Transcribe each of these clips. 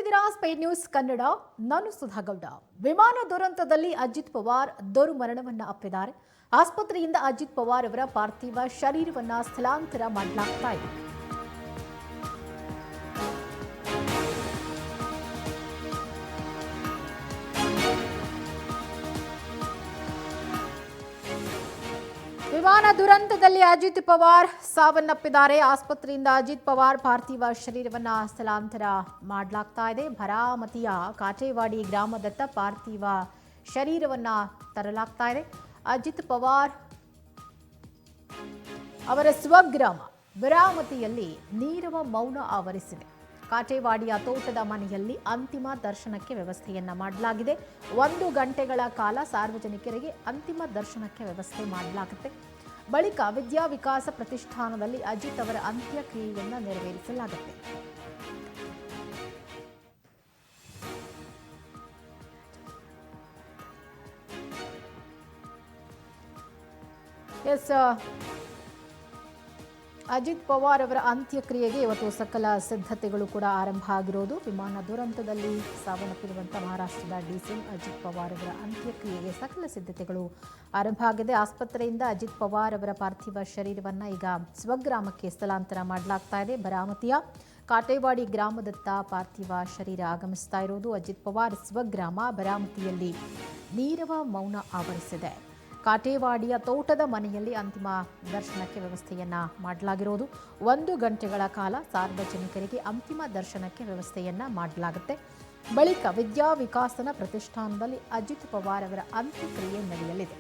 ನೋಡ್ತಿದ್ದೀರಾ speed news Kannada. ನಾನು ಸುಧಾಗೌಡ. ವಿಮಾನ ದುರಂತದಲ್ಲಿ ಅಜಿತ್ ಪವಾರ್ ದುರ್ಮರಣವನ್ನ ಅಪ್ಪಿದ್ದಾರೆ. ಆಸ್ಪತ್ರೆಯಿಂದ ಅಜಿತ್ ಪವಾರ್ ಅವರ ಪಾರ್ಥಿವ ಶರೀರವನ್ನ ಸ್ಥಳಾಂತರ ಮಾಡಲಾಗ್ತಾ ಇದೆ. ವಿಮಾನ ದುರಂತದಲ್ಲಿ ಅಜಿತ್ ಪವಾರ್ ಸಾವನ್ನಪ್ಪಿದ್ದಾರೆ. ಆಸ್ಪತ್ರೆಯಿಂದ ಅಜಿತ್ ಪವಾರ್ ಪಾರ್ಥಿವ ಶರೀರವನ್ನ ಸ್ಥಳಾಂತರ ಮಾಡಲಾಗ್ತಾ ಇದೆ. ಭರಾಮತಿಯ ಕಾಟೇವಾಡಿ ಗ್ರಾಮದತ್ತ ಪಾರ್ಥಿವ ಶರೀರವನ್ನ ತರಲಾಗ್ತಾ ಇದೆ. ಅಜಿತ್ ಪವಾರ್ ಅವರ ಸ್ವಗ್ರಾಮ ಭರಾಮತಿಯಲ್ಲಿ ನೀರವ ಮೌನ ಆವರಿಸಿದೆ. ಕಾಟೇವಾಡಿಯ ತೋಟದ ಮನೆಯಲ್ಲಿ ಅಂತಿಮ ದರ್ಶನಕ್ಕೆ ವ್ಯವಸ್ಥೆಯನ್ನ ಮಾಡಲಾಗಿದೆ. 1 ಗಂಟೆಗಳ ಕಾಲ ಸಾರ್ವಜನಿಕರಿಗೆ ಅಂತಿಮ ದರ್ಶನಕ್ಕೆ ವ್ಯವಸ್ಥೆ ಮಾಡಲಾಗುತ್ತೆ. ಬಳಿಕ ವಿದ್ಯಾವಿಕಾಸ ಪ್ರತಿಷ್ಠಾನದಲ್ಲಿ ಅಜಿತ್ ಅವರ ಅಂತ್ಯಕ್ರಿಯೆಯನ್ನು ನೆರವೇರಿಸಲಾಗುತ್ತೆ. ಅಜಿತ್ ಪವಾರ್ ಅವರ ಅಂತ್ಯಕ್ರಿಯೆಗೆ ಇವತ್ತು ಸಕಲ ಸಿದ್ಧತೆಗಳು ಕೂಡ ಆರಂಭ ಆಗಿರೋದು. ವಿಮಾನ ದುರಂತದಲ್ಲಿ ಸಾವನ್ನಪ್ಪಿರುವಂತಹ ಮಹಾರಾಷ್ಟ್ರದ ಡಿಸಿಎಂ ಅಜಿತ್ ಪವಾರ್ ಅವರ ಅಂತ್ಯಕ್ರಿಯೆಗೆ ಸಕಲ ಸಿದ್ಧತೆಗಳು ಆರಂಭ ಆಗಿದೆ. ಆಸ್ಪತ್ರೆಯಿಂದ ಅಜಿತ್ ಪವಾರ್ ಅವರ ಪಾರ್ಥಿವ ಶರೀರವನ್ನು ಈಗ ಸ್ವಗ್ರಾಮಕ್ಕೆ ಸ್ಥಳಾಂತರ ಮಾಡಲಾಗ್ತಾ ಇದೆ. ಭರಾಮತಿಯ ಕಾಟೇವಾಡಿ ಗ್ರಾಮದತ್ತ ಪಾರ್ಥಿವ ಶರೀರ ಆಗಮಿಸ್ತಾ ಇರೋದು. ಅಜಿತ್ ಪವಾರ್ ಸ್ವಗ್ರಾಮ ಭರಾಮತಿಯಲ್ಲಿ ನೀರವ ಮೌನ ಆವರಿಸಿದೆ. ಕಾಟೇವಾಡಿಯ ತೋಟದ ಮನೆಯಲ್ಲಿ ಅಂತಿಮ ದರ್ಶನಕ್ಕೆ ವ್ಯವಸ್ಥೆಯನ್ನ ಮಾಡಲಾಗಿರೋದು. 1 ಗಂಟೆಗಳ ಕಾಲ ಸಾರ್ವಜನಿಕರಿಗೆ ಅಂತಿಮ ದರ್ಶನಕ್ಕೆ ವ್ಯವಸ್ಥೆಯನ್ನ ಮಾಡಲಾಗುತ್ತೆ. ಬಳಿಕ ವಿದ್ಯಾವಿಕಾಸನ ಪ್ರತಿಷ್ಠಾನದಲ್ಲಿ ಅಜಿತ್ ಪವಾರ್ ಅವರ ಅಂತ್ಯಕ್ರಿಯೆ ನಡೆಯಲಿದೆ.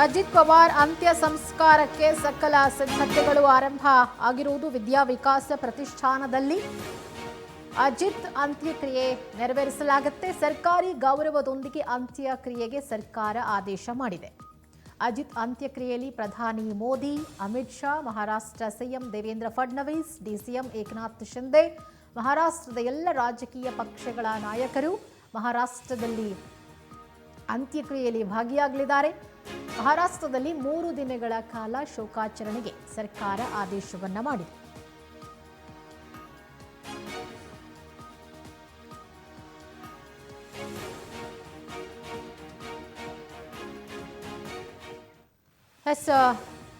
ಅಜಿತ್ ಪವಾರ್ ಅಂತ್ಯ ಸಂಸ್ಕಾರಕ್ಕೆ ಸಕಲ ಸಿದ್ಧತೆಗಳು ಆರಂಭ ಆಗಿರುವುದು. ವಿದ್ಯಾವಿಕಾಸ ಪ್ರತಿಷ್ಠಾನದಲ್ಲಿ ಅಜಿತ್ ಅಂತ್ಯಕ್ರಿಯೆ ನೆರವೇರಿಸಲಾಗುತ್ತೆ. ಸರ್ಕಾರಿ ಗೌರವದೊಂದಿಗೆ ಅಂತ್ಯಕ್ರಿಯೆಗೆ ಸರ್ಕಾರ ಆದೇಶ ಮಾಡಿದೆ. ಅಜಿತ್ ಅಂತ್ಯಕ್ರಿಯೆಯಲ್ಲಿ ಪ್ರಧಾನಿ ಮೋದಿ, ಅಮಿತ್ ಶಾ, ಮಹಾರಾಷ್ಟ್ರ ಸಿಎಂ ದೇವೇಂದ್ರ ಫಡ್ನವೀಸ್, ಡಿಸಿಎಂ ಏಕನಾಥ್ ಶಿಂದೆ, ಮಹಾರಾಷ್ಟ್ರದ ಎಲ್ಲ ರಾಜಕೀಯ ಪಕ್ಷಗಳ ನಾಯಕರು ಮಹಾರಾಷ್ಟ್ರದಲ್ಲಿ ಅಂತ್ಯಕ್ರಿಯೆಯಲ್ಲಿ ಭಾಗಿಯಾಗಲಿದ್ದಾರೆ. ಮಹಾರಾಷ್ಟ್ರದಲ್ಲಿ 3 ದಿನಗಳ ಕಾಲ ಶೋಕಾಚರಣೆಗೆ ಸರ್ಕಾರ ಆದೇಶವನ್ನ ಮಾಡಿದೆ.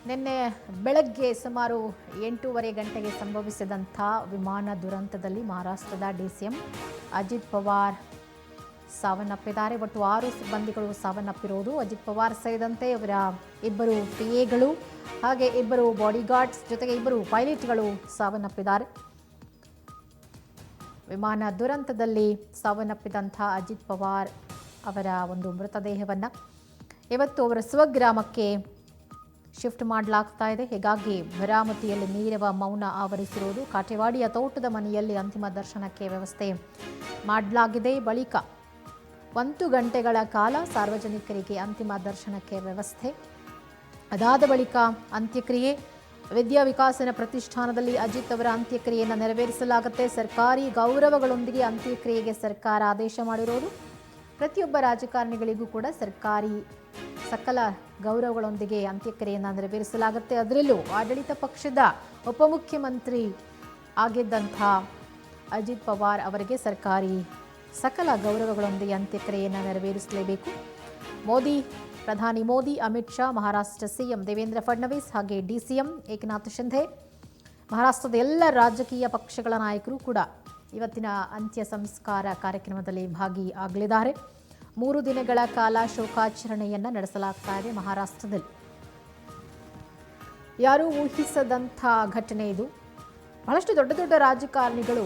ನಿನ್ನೆ ಬೆಳಗ್ಗೆ ಸುಮಾರು 8:30 ಗಂಟೆಗೆ ಸಂಭವಿಸಿದಂಥ ವಿಮಾನ ದುರಂತದಲ್ಲಿ ಮಹಾರಾಷ್ಟ್ರದ ಡಿಸಿಎಂ ಅಜಿತ್ ಪವಾರ್ ಸಾವನ್ನಪ್ಪಿದ್ದಾರೆ. ಒಟ್ಟು 6 ಸಿಬ್ಬಂದಿಗಳು ಸಾವನ್ನಪ್ಪಿರೋದು. ಅಜಿತ್ ಪವಾರ್ ಸೇರಿದಂತೆ ಅವರ 2 PAಗಳು ಹಾಗೆ 2 ಬಾಡಿಗಾರ್ಡ್ಸ್ ಜೊತೆಗೆ 2 ಪೈಲಟ್ಗಳು ಸಾವನ್ನಪ್ಪಿದ್ದಾರೆ. ವಿಮಾನ ದುರಂತದಲ್ಲಿ ಸಾವನ್ನಪ್ಪಿದಂಥ ಅಜಿತ್ ಪವಾರ್ ಅವರ ಒಂದು ಮೃತದೇಹವನ್ನು ಇವತ್ತು ಅವರ ಸ್ವಗ್ರಾಮಕ್ಕೆ ಶಿಫ್ಟ್ ಮಾಡಲಾಗ್ತಾ ಇದೆ. ಹೀಗಾಗಿ ಭರಾಮತಿಯಲ್ಲಿ ನೀರವ ಮೌನ ಆವರಿಸಿರುವುದು. ಕಾಟೇವಾಡಿಯ ತೋಟದ ಮನೆಯಲ್ಲಿ ಅಂತಿಮ ದರ್ಶನಕ್ಕೆ ವ್ಯವಸ್ಥೆ ಮಾಡಲಾಗಿದೆ. ಬಳಿಕ 1 ಗಂಟೆಗಳ ಕಾಲ ಸಾರ್ವಜನಿಕರಿಗೆ ಅಂತಿಮ ದರ್ಶನಕ್ಕೆ ವ್ಯವಸ್ಥೆ. ಅದಾದ ಬಳಿಕ ಅಂತ್ಯಕ್ರಿಯೆ ವಿದ್ಯಾವಿಕಾಸನ ಪ್ರತಿಷ್ಠಾನದಲ್ಲಿ ಅಜಿತ್ ಅವರ ಅಂತ್ಯಕ್ರಿಯೆಯನ್ನು ನೆರವೇರಿಸಲಾಗುತ್ತೆ. ಸರ್ಕಾರಿ ಗೌರವಗಳೊಂದಿಗೆ ಅಂತ್ಯಕ್ರಿಯೆಗೆ ಸರ್ಕಾರ ಆದೇಶ ಮಾಡಿರೋದು. ಪ್ರತಿಯೊಬ್ಬ ರಾಜಕಾರಣಿಗಳಿಗೂ ಕೂಡ ಸರ್ಕಾರಿ ಸಕಲ ಗೌರವಗಳೊಂದಿಗೆ ಅಂತ್ಯಕ್ರಿಯೆಯನ್ನು ನೆರವೇರಿಸಲಾಗುತ್ತೆ. ಅದರಲ್ಲೂ ಆಡಳಿತ ಪಕ್ಷದ ಉಪಮುಖ್ಯಮಂತ್ರಿ ಆಗಿದ್ದಂಥ ಅಜಿತ್ ಪವಾರ್ ಅವರಿಗೆ ಸರ್ಕಾರಿ ಸಕಲ ಗೌರವಗಳೊಂದಿಗೆ ಅಂತ್ಯಕ್ರಿಯೆಯನ್ನು ನೆರವೇರಿಸಲೇಬೇಕು. ಪ್ರಧಾನಿ ಮೋದಿ, ಅಮಿತ್ ಶಾ, ಮಹಾರಾಷ್ಟ್ರ ಸಿಎಂ ದೇವೇಂದ್ರ ಫಡ್ನವೀಸ್ ಹಾಗೆ ಡಿಸಿಎಂ ಏಕನಾಥ್ ಶಿಂಧೆ, ಮಹಾರಾಷ್ಟ್ರದ ಎಲ್ಲ ರಾಜಕೀಯ ಪಕ್ಷಗಳ ನಾಯಕರು ಕೂಡ ಇವತ್ತಿನ ಅಂತ್ಯ ಸಂಸ್ಕಾರ ಕಾರ್ಯಕ್ರಮದಲ್ಲಿ ಭಾಗಿಯಾಗಲಿದ್ದಾರೆ. 3 ದಿನಗಳ ಕಾಲ ಶೋಕಾಚರಣೆಯನ್ನು ನಡೆಸಲಾಗ್ತಾ ಇದೆ ಮಹಾರಾಷ್ಟ್ರದಲ್ಲಿ. ಯಾರೂ ಊಹಿಸದಂಥ ಘಟನೆ ಇದು. ಬಹಳಷ್ಟು ದೊಡ್ಡ ದೊಡ್ಡ ರಾಜಕಾರಣಿಗಳು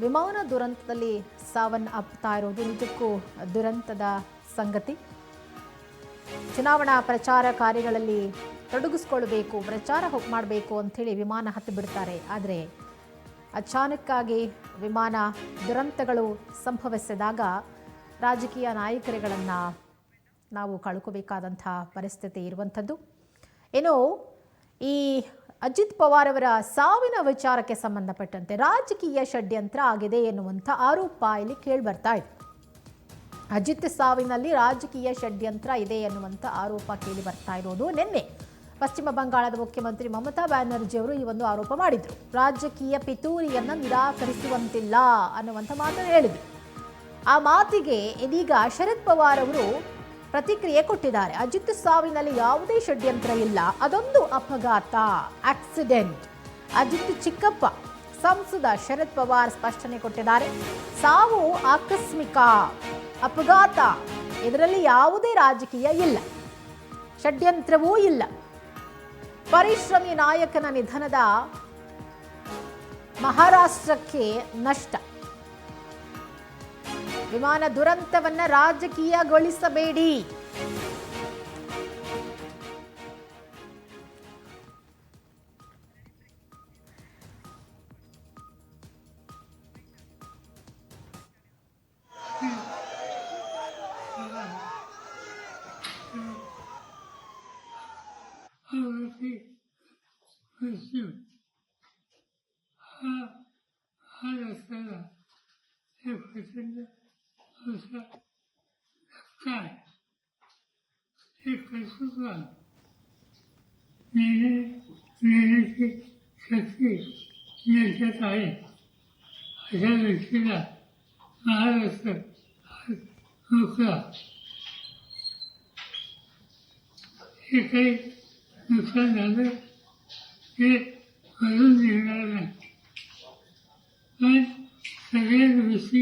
ವಿಮಾನ ದುರಂತದಲ್ಲಿ ಸಾವನ್ನಪ್ತಾ ಇರೋದು ನಿಜಕ್ಕೂ ದುರಂತದ ಸಂಗತಿ. ಚುನಾವಣಾ ಪ್ರಚಾರ ಕಾರ್ಯಗಳಲ್ಲಿ ತೊಡಗಿಸ್ಕೊಳ್ಬೇಕು, ಪ್ರಚಾರ ಮಾಡಬೇಕು ಅಂಥೇಳಿ ವಿಮಾನ ಹತ್ತಿ ಬಿಡ್ತಾರೆ. ಆದರೆ ಅಚಾನಕ್ಕಾಗಿ ವಿಮಾನ ದುರಂತಗಳು ಸಂಭವಿಸಿದಾಗ ರಾಜಕೀಯ ನಾಯಕರುಗಳನ್ನು ನಾವು ಕಳ್ಕೋಬೇಕಾದಂಥ ಪರಿಸ್ಥಿತಿ ಇರುವಂಥದ್ದು. ಇನ್ನು ಈ ಅಜಿತ್ ಪವಾರ್ ಅವರ ಸಾವಿನ ವಿಚಾರಕ್ಕೆ ಸಂಬಂಧಪಟ್ಟಂತೆ ರಾಜಕೀಯ ಷಡ್ಯಂತ್ರ ಆಗಿದೆ ಎನ್ನುವಂಥ ಆರೋಪ ಇಲ್ಲಿ ಕೇಳಿಬರ್ತಾ ಇದೆ. ಅಜಿತ್ ಸಾವಿನಲ್ಲಿ ರಾಜಕೀಯ ಷಡ್ಯಂತ್ರ ಇದೆ ಎನ್ನುವಂಥ ಆರೋಪ ಕೇಳಿ ಬರ್ತಾ ಇರೋದು. ನಿನ್ನೆ ಪಶ್ಚಿಮ ಬಂಗಾಳದ ಮುಖ್ಯಮಂತ್ರಿ ಮಮತಾ ಬ್ಯಾನರ್ಜಿ ಅವರು ಈ ಒಂದು ಆರೋಪ ಮಾಡಿದ್ರು. ರಾಜಕೀಯ ಪಿತೂರಿಯನ್ನ ನಿರಾಕರಿಸುವಂತಿಲ್ಲ ಅನ್ನುವಂಥ ಮಾತನ್ನು ಹೇಳಿದ್ರು. ಆ ಮಾತಿಗೆ ಇದೀಗ ಶರದ್ ಪವಾರ್ ಅವರು ಪ್ರತಿಕ್ರಿಯೆ ಕೊಟ್ಟಿದ್ದಾರೆ. ಅಜಿತ್ ಸಾವಿನಲ್ಲಿ ಯಾವುದೇ ಷಡ್ಯಂತ್ರ ಇಲ್ಲ, ಅದೊಂದು ಅಪಘಾತ, ಆಕ್ಸಿಡೆಂಟ್. ಅಜಿತ್ ಚಿಕ್ಕಪ್ಪ ಸಂಸದ ಶರದ್ ಪವಾರ್ ಸ್ಪಷ್ಟನೆ ಕೊಟ್ಟಿದ್ದಾರೆ. ಸಾವು ಆಕಸ್ಮಿಕ, ಅಪಘಾತ, ಇದರಲ್ಲಿ ಯಾವುದೇ ರಾಜಕೀಯ ಇಲ್ಲ, ಷಡ್ಯಂತ್ರವೂ ಇಲ್ಲ. ಪರಿಶ್ರಮಿ ನಾಯಕನ ನಿಧನದ ಮಹಾರಾಷ್ಟ್ರಕ್ಕೆ ನಷ್ಟ. ವಿಮಾನ ದುರಂತವನ್ನ ರಾಜಕೀಯಗೊಳಿಸಬೇಡಿ. शक्ती मिळत आहे अशा व्यक्तीला महाराष्ट्र मोकळा हे काही नुकसान झालं हे करून देणार नाही. पण सगळ्याच गोष्टी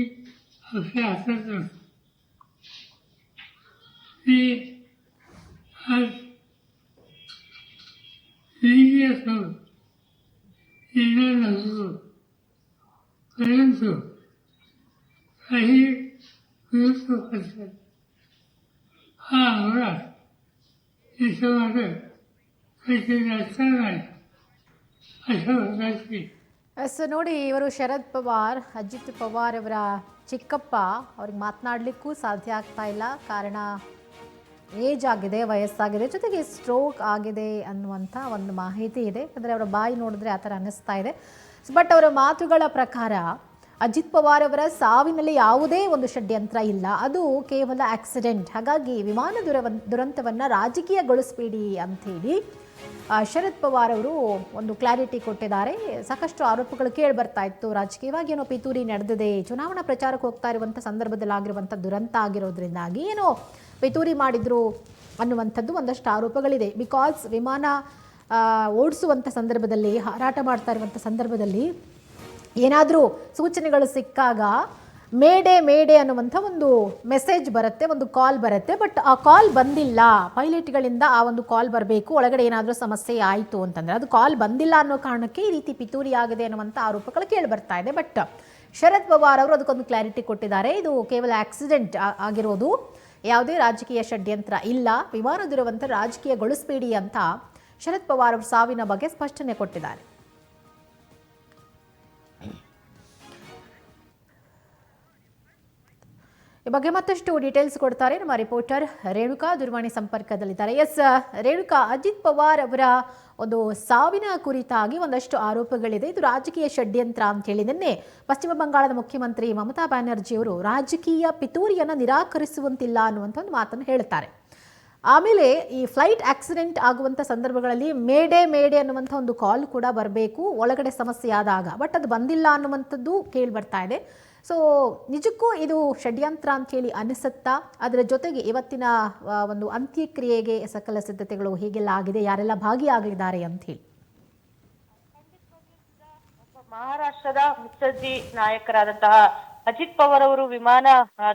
आपल्या हातात नसतात. मी आज इंडियासोबत येणार नसतो, परंतु काही विरुद्ध पक्षात हा अपघात याच्यामागे काहीतरी राजकारण आहे अशा प्रकारची. ಎಸ್ ನೋಡಿ, ಇವರು ಶರದ್ ಪವಾರ್, ಅಜಿತ್ ಪವಾರ್ ಅವರ ಚಿಕ್ಕಪ್ಪ. ಅವ್ರಿಗೆ ಮಾತನಾಡಲಿಕ್ಕೂ ಸಾಧ್ಯ ಆಗ್ತಾ ಇಲ್ಲ. ಕಾರಣ ಏಜ್ ಆಗಿದೆ, ವಯಸ್ಸಾಗಿದೆ, ಜೊತೆಗೆ ಸ್ಟ್ರೋಕ್ ಆಗಿದೆ ಅನ್ನುವಂಥ ಒಂದು ಮಾಹಿತಿ ಇದೆ. ಯಾಕಂದರೆ ಅವರ ಬಾಯಿ ನೋಡಿದ್ರೆ ಆ ಥರ ಅನ್ನಿಸ್ತಾ ಇದೆ. ಬಟ್ ಅವರ ಮಾತುಗಳ ಪ್ರಕಾರ ಅಜಿತ್ ಪವಾರ್ ಅವರ ಸಾವಿನಲ್ಲಿ ಯಾವುದೇ ಒಂದು ಷಡ್ಯಂತ್ರ ಇಲ್ಲ, ಅದು ಕೇವಲ ಆಕ್ಸಿಡೆಂಟ್. ಹಾಗಾಗಿ ವಿಮಾನ ದುರಂತವನ್ನು ರಾಜಕೀಯಗೊಳಿಸಬೇಡಿ ಅಂಥೇಳಿ ಶರದ್ ಪವಾರ್ ಅವರು ಒಂದು ಕ್ಲಾರಿಟಿ ಕೊಟ್ಟಿದ್ದಾರೆ. ಸಾಕಷ್ಟು ಆರೋಪಗಳು ಕೇಳಿ ಬರ್ತಾ ಇತ್ತು. ರಾಜಕೀಯವಾಗಿ ಏನೋ ಪಿತೂರಿ ನಡೆದಿದೆ, ಚುನಾವಣಾ ಪ್ರಚಾರಕ್ಕೆ ಹೋಗ್ತಾ ಇರುವಂಥ ಸಂದರ್ಭದಲ್ಲಿ ಆಗಿರುವಂಥ ದುರಂತ ಆಗಿರೋದ್ರಿಂದಾಗಿ ಏನೋ ಪಿತೂರಿ ಮಾಡಿದ್ರು ಅನ್ನುವಂಥದ್ದು ಒಂದಷ್ಟು ಆರೋಪಗಳಿದೆ. ಬಿಕಾಸ್ ವಿಮಾನ ಓಡಿಸುವಂಥ ಸಂದರ್ಭದಲ್ಲಿ, ಹಾರಾಟ ಮಾಡ್ತಾ ಇರುವಂಥ ಸಂದರ್ಭದಲ್ಲಿ ಏನಾದರೂ ಸೂಚನೆಗಳು ಸಿಕ್ಕಾಗ ಮೇಡೆ ಅನ್ನುವಂಥ ಒಂದು ಮೆಸೇಜ್ ಬರುತ್ತೆ, ಒಂದು ಕಾಲ್ ಬರುತ್ತೆ. ಬಟ್ ಆ ಕಾಲ್ ಬಂದಿಲ್ಲ. ಪೈಲಟ್ಗಳಿಂದ ಆ ಒಂದು ಕಾಲ್ ಬರಬೇಕು, ಒಳಗಡೆ ಏನಾದರೂ ಸಮಸ್ಯೆ ಆಯಿತು ಅಂತಂದರೆ ಅದು ಕಾಲ್ ಬಂದಿಲ್ಲ ಅನ್ನೋ ಕಾರಣಕ್ಕೆ ಈ ರೀತಿ ಪಿತೂರಿ ಆಗಿದೆ ಅನ್ನುವಂಥ ಆರೋಪಗಳು ಕೇಳಿ ಬರ್ತಾ ಇದೆ. ಬಟ್ ಶರದ್ ಪವಾರ್ ಅವರು ಅದಕ್ಕೊಂದು ಕ್ಲಾರಿಟಿ ಕೊಟ್ಟಿದ್ದಾರೆ. ಇದು ಕೇವಲ ಆಕ್ಸಿಡೆಂಟ್ ಆಗಿರೋದು, ಯಾವುದೇ ರಾಜಕೀಯ ಷಡ್ಯಂತ್ರ ಇಲ್ಲ, ವಿಮಾನ ದುರಂತ ರಾಜಕೀಯಗೊಳಿಸಬೇಡಿ ಅಂತ ಶರದ್ ಪವಾರ್ ಅವರು ಸಾವಿನ ಬಗ್ಗೆ ಸ್ಪಷ್ಟನೆ ಕೊಟ್ಟಿದ್ದಾರೆ. ಈ ಬಗ್ಗೆ ಮತ್ತಷ್ಟು ಡೀಟೇಲ್ಸ್ ಕೊಡ್ತಾರೆ ನಮ್ಮ ರಿಪೋರ್ಟರ್ ರೇಣುಕಾ, ದೂರವಾಣಿ ಸಂಪರ್ಕದಲ್ಲಿದ್ದಾರೆ. ಎಸ್ ರೇಣುಕಾ, ಅಜಿತ್ ಪವಾರ್ ಅವರ ಒಂದು ಸಾವಿನ ಕುರಿತಾಗಿ ಒಂದಷ್ಟು ಆರೋಪಗಳಿದೆ. ಇದು ರಾಜಕೀಯ ಷಡ್ಯಂತ್ರ ಅಂತ ಹೇಳಿ ನಿನ್ನೆ ಪಶ್ಚಿಮ ಬಂಗಾಳದ ಮುಖ್ಯಮಂತ್ರಿ ಮಮತಾ ಬ್ಯಾನರ್ಜಿ ಅವರು ರಾಜಕೀಯ ಪಿತೂರಿಯನ್ನು ನಿರಾಕರಿಸುವಂತಿಲ್ಲ ಅನ್ನುವಂಥ ಒಂದು ಮಾತನ್ನು ಹೇಳ್ತಾರೆ. ಆಮೇಲೆ ಈ ಫ್ಲೈಟ್ ಆಕ್ಸಿಡೆಂಟ್ ಆಗುವಂಥ ಸಂದರ್ಭಗಳಲ್ಲಿ ಮೇಡೆ ಅನ್ನುವಂಥ ಒಂದು ಕಾಲ್ ಕೂಡ ಬರಬೇಕು ಒಳಗಡೆ ಸಮಸ್ಯೆ ಆದಾಗ. ಬಟ್ ಅದು ಬಂದಿಲ್ಲ ಅನ್ನುವಂಥದ್ದು ಕೇಳಿ ಬರ್ತಾ ಇದೆ. ಸೊ ನಿಜಕ್ಕೂ ಇದು ಷಡ್ಯಂತ್ರ ಅಂತ ಹೇಳಿ ಅನಿಸುತ್ತಾ? ಅದರ ಜೊತೆಗೆ ಇವತ್ತಿನ ಒಂದು ಅಂತ್ಯಕ್ರಿಯೆಗೆ ಸಕಲ ಸಿದ್ಧತೆಗಳು ಹೇಗೆಲ್ಲ ಆಗಿದೆ, ಯಾರೆಲ್ಲ ಭಾಗಿಯಾಗಲಿದ್ದಾರೆ ಅಂತ ಹೇಳಿ? ಮಹಾರಾಷ್ಟ್ರದ ಮುತ್ಸದ್ದಿ ನಾಯಕರಾದಂತಹ ಅಜಿತ್ ಪವಾರ್ ಅವರು ವಿಮಾನ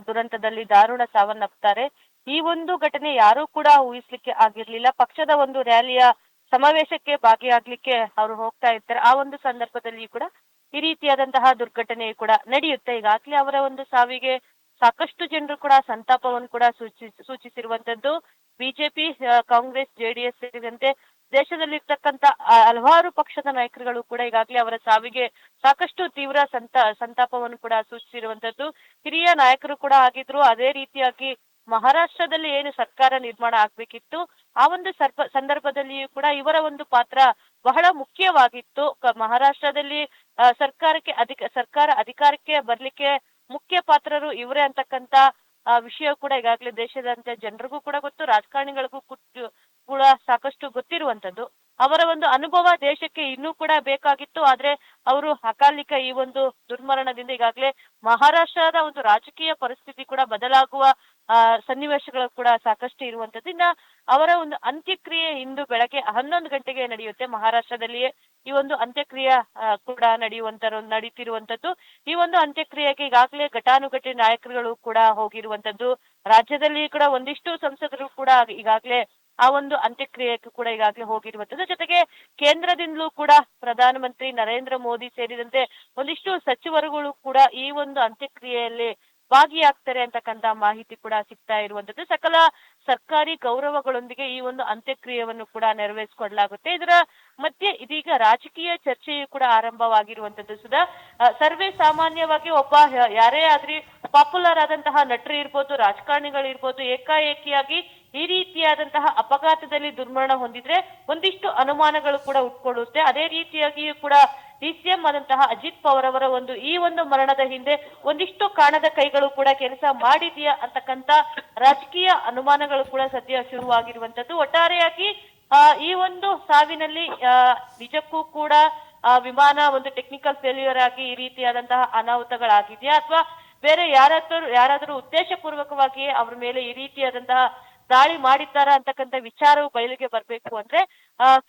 ದುರಂತದಲ್ಲಿ ದಾರುಣ ಸಾವನ್ನಪ್ಪುತ್ತಾರೆ. ಈ ಒಂದು ಘಟನೆ ಯಾರೂ ಕೂಡ ಊಹಿಸ್ಲಿಕ್ಕೆ ಆಗಿರ್ಲಿಲ್ಲ. ಪಕ್ಷದ ಒಂದು ರ್ಯಾಲಿಯ ಸಮಾವೇಶಕ್ಕೆ ಭಾಗಿಯಾಗ್ಲಿಕ್ಕೆ ಅವರು ಹೋಗ್ತಾ ಇರ್ತಾರೆ. ಆ ಒಂದು ಸಂದರ್ಭದಲ್ಲಿ ಕೂಡ ಈ ರೀತಿಯಾದಂತಹ ದುರ್ಘಟನೆ ಕೂಡ ನಡೆಯುತ್ತೆ. ಈಗಾಗಲೇ ಅವರ ಒಂದು ಸಾವಿಗೆ ಸಾಕಷ್ಟು ಜನರು ಕೂಡ ಸಂತಾಪವನ್ನು ಕೂಡ ಸೂಚಿಸಿರುವಂತದ್ದು. ಬಿಜೆಪಿ, ಕಾಂಗ್ರೆಸ್, ಜೆಡಿಎಸ್ ಸೇರಿದಂತೆ ದೇಶದಲ್ಲಿರ್ತಕ್ಕಂಥ ಹಲವಾರು ಪಕ್ಷದ ನಾಯಕರುಗಳು ಕೂಡ ಈಗಾಗಲೇ ಅವರ ಸಾವಿಗೆ ಸಾಕಷ್ಟು ತೀವ್ರ ಸಂತಾಪವನ್ನು ಕೂಡ ಸೂಚಿಸಿರುವಂತದ್ದು. ಹಿರಿಯ ನಾಯಕರು ಕೂಡ ಆಗಿದ್ರು. ಅದೇ ರೀತಿಯಾಗಿ ಮಹಾರಾಷ್ಟ್ರದಲ್ಲಿ ಏನು ಸರ್ಕಾರ ನಿರ್ಮಾಣ ಆಗ್ಬೇಕಿತ್ತು, ಆ ಒಂದು ಸಂದರ್ಭದಲ್ಲಿಯೂ ಕೂಡ ಇವರ ಒಂದು ಪಾತ್ರ ಬಹಳ ಮುಖ್ಯವಾಗಿತ್ತು. ಮಹಾರಾಷ್ಟ್ರದಲ್ಲಿ ಸರ್ಕಾರ ಅಧಿಕಾರಕ್ಕೆ ಬರ್ಲಿಕ್ಕೆ ಮುಖ್ಯ ಪಾತ್ರರು ಇವರೇ ಅಂತಕ್ಕಂತ ವಿಷಯ ಕೂಡ ಈಗಾಗಲೇ ದೇಶದಾದ್ಯಂತ ಜನರಿಗೂ ಕೂಡ ಗೊತ್ತು, ರಾಜಕಾರಣಿಗಳಿಗೂ ಕೂಡ ಸಾಕಷ್ಟು ಗೊತ್ತಿರುವಂತದ್ದು. ಅವರ ಒಂದು ಅನುಭವ ದೇಶಕ್ಕೆ ಇನ್ನೂ ಕೂಡ ಬೇಕಾಗಿತ್ತು. ಆದ್ರೆ ಅವರು ಅಕಾಲಿಕ ಈ ಒಂದು ದುರ್ಮರಣದಿಂದ ಈಗಾಗಲೇ ಮಹಾರಾಷ್ಟ್ರದ ಒಂದು ರಾಜಕೀಯ ಪರಿಸ್ಥಿತಿ ಕೂಡ ಬದಲಾಗುವ ಸನ್ನಿವೇಶಗಳು ಕೂಡ ಸಾಕಷ್ಟು ಇರುವಂತದ್ದು. ಇನ್ನ ಅವರ ಒಂದು ಅಂತ್ಯಕ್ರಿಯೆ ಇಂದು ಬೆಳಗ್ಗೆ 11 ಗಂಟೆಗೆ ನಡೆಯುತ್ತೆ. ಮಹಾರಾಷ್ಟ್ರದಲ್ಲಿಯೇ ಈ ಒಂದು ಅಂತ್ಯಕ್ರಿಯೆ ಕೂಡ ನಡೀತಿರುವಂತದ್ದು. ಈ ಒಂದು ಅಂತ್ಯಕ್ರಿಯೆಗೆ ಈಗಾಗಲೇ ಘಟಾನುಘಟಿ ನಾಯಕರುಗಳು ಕೂಡ ಹೋಗಿರುವಂತದ್ದು. ರಾಜ್ಯದಲ್ಲಿ ಕೂಡ ಒಂದಿಷ್ಟು ಸಂಸದರು ಕೂಡ ಈಗಾಗಲೇ ಆ ಒಂದು ಅಂತ್ಯಕ್ರಿಯೆಗೆ ಕೂಡ ಈಗಾಗಲೇ ಹೋಗಿರುವಂತದ್ದು. ಜೊತೆಗೆ ಕೇಂದ್ರದಿಂದಲೂ ಕೂಡ ಪ್ರಧಾನಮಂತ್ರಿ ನರೇಂದ್ರ ಮೋದಿ ಸೇರಿದಂತೆ ಒಂದಿಷ್ಟು ಸಚಿವರುಗಳು ಕೂಡ ಈ ಒಂದು ಅಂತ್ಯಕ್ರಿಯೆಯಲ್ಲಿ ಭಾಗಿಯಾಗ್ತಾರೆ ಅಂತಕ್ಕಂತ ಮಾಹಿತಿ ಕೂಡ ಸಿಗ್ತಾ ಇರುವಂತದ್ದು. ಸಕಲ ಸರ್ಕಾರಿ ಗೌರವಗಳೊಂದಿಗೆ ಈ ಒಂದು ಅಂತ್ಯಕ್ರಿಯೆಯನ್ನು ಕೂಡ ನೆರವೇರಿಸಿಕೊಡ್ಲಾಗುತ್ತೆ. ಇದರ ಮಧ್ಯೆ ಇದೀಗ ರಾಜಕೀಯ ಚರ್ಚೆಯು ಕೂಡ ಆರಂಭವಾಗಿರುವಂತದ್ದು. ಸುಧಾ, ಸರ್ವೇ ಸಾಮಾನ್ಯವಾಗಿ ಒಬ್ಬ ಯಾರೇ ಆದ್ರೂ ಪಾಪ್ಯುಲರ್ ಆದಂತಹ ನಟರು ಇರ್ಬೋದು, ರಾಜಕಾರಣಿಗಳಿರ್ಬೋದು, ಏಕಾಏಕಿಯಾಗಿ ಈ ರೀತಿಯಾದಂತಹ ಅಪಘಾತದಲ್ಲಿ ದುರ್ಮರಣ ಹೊಂದಿದ್ರೆ ಒಂದಿಷ್ಟು ಅನುಮಾನಗಳು ಕೂಡ ಉಟ್ಕೊಳ್ಳುತ್ತೆ. ಅದೇ ರೀತಿಯಾಗಿಯೂ ಕೂಡ ಡಿಸಿಎಂ ಆದಂತಹ ಅಜಿತ್ ಪವಾರ್ ಅವರ ಈ ಒಂದು ಮರಣದ ಹಿಂದೆ ಒಂದಿಷ್ಟು ಕಾಣದ ಕೈಗಳು ಕೂಡ ಕೆಲಸ ಮಾಡಿದೆಯಾ ಅಂತಕ್ಕಂತ ರಾಜಕೀಯ ಅನುಮಾನಗಳು ಕೂಡ ಸದ್ಯ ಶುರುವಾಗಿರುವಂತದ್ದು. ಒಟ್ಟಾರೆಯಾಗಿ ಈ ಒಂದು ಸಾವಿನಲ್ಲಿ ನಿಜಕ್ಕೂ ಕೂಡ ವಿಮಾನ ಒಂದು ಟೆಕ್ನಿಕಲ್ ಫೇಲ್ಯೂರ್ ಆಗಿ ಈ ರೀತಿಯಾದಂತಹ ಅನಾಹುತಗಳಾಗಿದೆಯಾ ಅಥವಾ ಬೇರೆ ಯಾರಾದರೂ ಉದ್ದೇಶ ಪೂರ್ವಕವಾಗಿ ಅವ್ರ ಮೇಲೆ ಈ ರೀತಿಯಾದಂತಹ ದಾಳಿ ಮಾಡಿದ್ದಾರ ಅಂತಕ್ಕಂಥ ವಿಚಾರವು ಬಯಲಿಗೆ ಬರ್ಬೇಕು ಅಂದ್ರೆ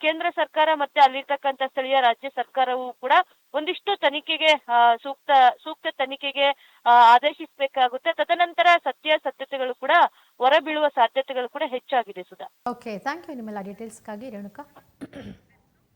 ಕೇಂದ್ರ ಸರ್ಕಾರ ಮತ್ತೆ ಅಲ್ಲಿರ್ತಕ್ಕಂಥ ಸ್ಥಳೀಯ ರಾಜ್ಯ ಸರ್ಕಾರವು ಕೂಡ ಒಂದಿಷ್ಟು ತನಿಖೆಗೆ ಸೂಕ್ತ ತನಿಖೆಗೆ ಆದೇಶಿಸಬೇಕಾಗುತ್ತೆ. ತದನಂತರ ಸತ್ಯಾಸತ್ಯತೆಗಳು ಕೂಡ ಹೊರಬೀಳುವ ಸಾಧ್ಯತೆಗಳು ಕೂಡ ಹೆಚ್ಚಾಗಿದೆ. ಸುಧಾ, ಓಕೆ, ಥ್ಯಾಂಕ್ ಯು ನಿಮ್ಮೆಲ್ಲ ಡೀಟೇಲ್ಸ್ಗಾಗಿ ರೇಣುಕಾ.